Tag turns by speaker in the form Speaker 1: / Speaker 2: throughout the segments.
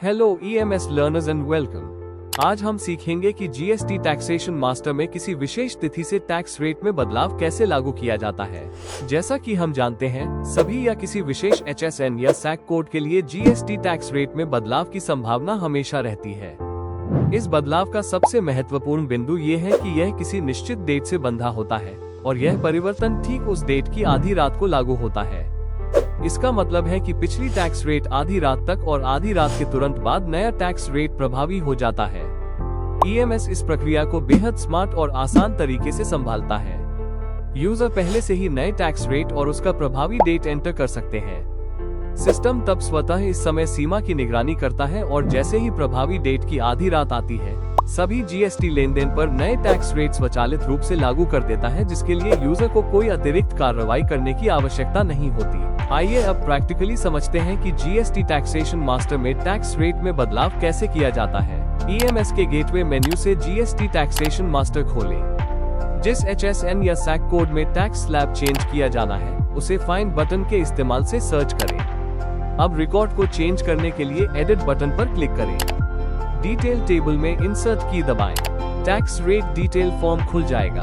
Speaker 1: Hello EMS learners and welcome. आज हम सीखेंगे कि जीएसटी टैक्सेशन मास्टर में किसी विशेष तिथि से टैक्स रेट में बदलाव कैसे लागू किया जाता है। जैसा कि हम जानते हैं, सभी या किसी विशेष एचएसएन या सैक कोड के लिए जीएसटी टैक्स रेट में बदलाव की संभावना हमेशा रहती है। इस बदलाव का सबसे महत्वपूर्ण बिंदु ये है कि यह किसी निश्चित डेट से बंधा होता है और यह परिवर्तन ठीक उस डेट की आधी रात को लागू होता है। इसका मतलब है कि पिछली टैक्स रेट आधी रात तक और आधी रात के तुरंत बाद नया टैक्स रेट प्रभावी हो जाता है। ईएमएस इस प्रक्रिया को बेहद स्मार्ट और आसान तरीके से संभालता है। यूजर पहले से ही नए टैक्स रेट और उसका प्रभावी डेट एंटर कर सकते हैं। सिस्टम तब स्वतः इस समय सीमा की निगरानी करता है और जैसे ही प्रभावी डेट की आधी रात आती है, सभी जीएसटी लेन देन पर नए टैक्स रेट स्वचालित रूप से लागू कर देता है, जिसके लिए यूजर को कोई अतिरिक्त कार्रवाई करने की आवश्यकता नहीं होती। आइए अब प्रैक्टिकली समझते हैं कि जीएसटी टैक्सेशन मास्टर में टैक्स रेट में बदलाव कैसे किया जाता है। ईएमएस के गेटवे मेन्यू से जीएसटी टैक्सेशन मास्टर खोलें। जिस एचएसएन या सैक कोड में टैक्स स्लैब चेंज किया जाना है, उसे फाइंड बटन के इस्तेमाल से सर्च करें। अब रिकॉर्ड को चेंज करने के लिए एडिट बटन पर क्लिक करें। डिटेल टेबल में इंसर्ट की दबाएं। टैक्स रेट डिटेल फॉर्म खुल जाएगा।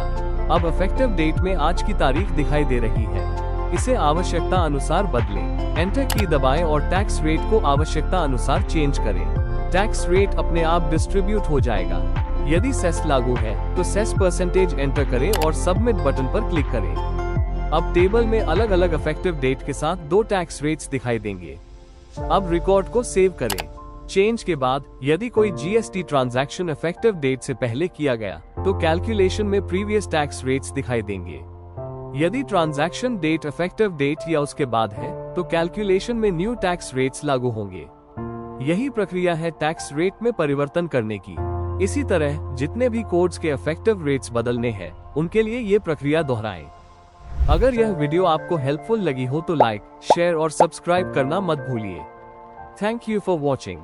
Speaker 1: अब इफेक्टिव डेट में आज की तारीख दिखाई दे रही है। इसे आवश्यकता अनुसार बदलें। एंटर की दबाएं और टैक्स रेट को आवश्यकता अनुसार चेंज करें। टैक्स रेट अपने आप डिस्ट्रीब्यूट हो जाएगा। यदि सेस लागू है तो सेस परसेंटेज एंटर करें और सबमिट बटन पर क्लिक करें। अब टेबल में अलग अलग इफेक्टिव डेट के साथ 2 टैक्स रेट्स दिखाई देंगे। अब रिकॉर्ड को सेव करें। चेंज के बाद यदि कोई जीएसटी ट्रांजैक्शन इफेक्टिव डेट से पहले किया गया तो कैलकुलेशन में प्रीवियस टैक्स रेट्स दिखाई देंगे। यदि ट्रांजैक्शन डेट इफेक्टिव डेट या उसके बाद है तो कैलकुलेशन में न्यू टैक्स रेट्स लागू होंगे। यही प्रक्रिया है टैक्स रेट में परिवर्तन करने की। इसी तरह जितने भी कोड्स के इफेक्टिव रेट्स बदलने हैं, उनके लिए ये प्रक्रिया दोहराएं। अगर यह वीडियो आपको हेल्पफुल लगी हो तो लाइक, शेयर और सब्सक्राइब करना मत भूलिए। Thank you for watching.